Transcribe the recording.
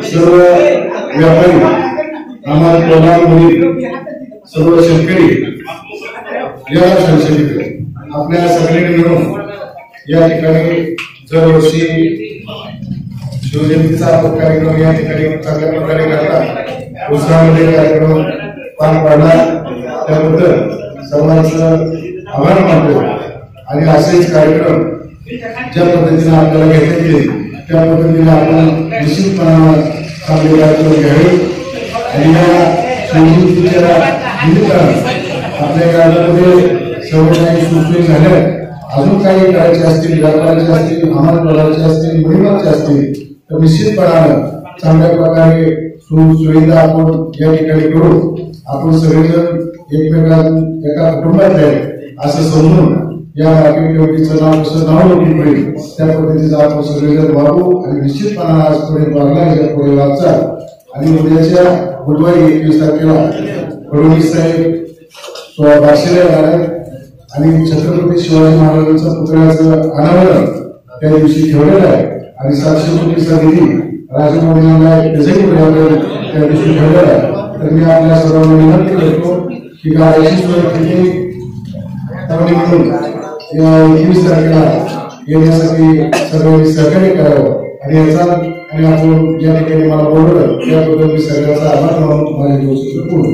सर्व व्यापारी आम्हाला सर्व शेतकरी या संसदेकडे आपल्या सगळ्यांनी मिळून या ठिकाणी दरवर्षी शिवजयंतीचा कार्यक्रम या ठिकाणी चांगल्या प्रकारे करतात, उत्साहामध्ये कार्यक्रम पार पाडला त्याबद्दल सर्वांचं आभार मानतो। आणि असेच कार्यक्रम ज्या पद्धतीने आपल्याला घेता येईल त्या पद्धतीने आपण निश्चितपणे चांगले कार्यक्रम घ्यावे। आणि या शिवजयंतीच्या निमित्तानं आपल्या गावामध्ये सर्व काही सुसुई झाल्या, अजून काही करायचे असतील, व्यापाराचे असतील, अंमलबजावणीचे असतील, मोहिमाचे असतील तर निश्चितपणानं चांगल्या प्रकारे सुविधा आपण या ठिकाणी करू। आपण सगळेजण एकमेकांना एका कुटुंबात आहे असं समजून या मार्केट कमिटीचं नाव कसं नाव नोंदणी होईल त्या पद्धतीचं आपण सगळेजण वागू आणि निश्चितपणानं आज पुढे वागला पुढे वागचा। आणि उद्याच्या बुधवारी 21 तारखेला फडणवीस साहेब बार्शीला येणार आहेत आणि छत्रपती शिवाजी महाराजांच्या पुतळ्याचं अनावरण त्या दिवशी ठेवलेलं आहे आणि 700 कोटीचा निधी राजभवनाला त्या दिवशी ठेवलेला आहे। तर मी आपल्या सर्वांना विनंती करतो की गावाची सोय म्हणून 21 तारखेला येण्यासाठी सर्वांनी सहकार्य करावं आणि याचा आणि आपण या ठिकाणी मला बोलवलं त्याबद्दल मी सगळ्यांचा आभार मानून माझ्या दिवसाचं पूर्ण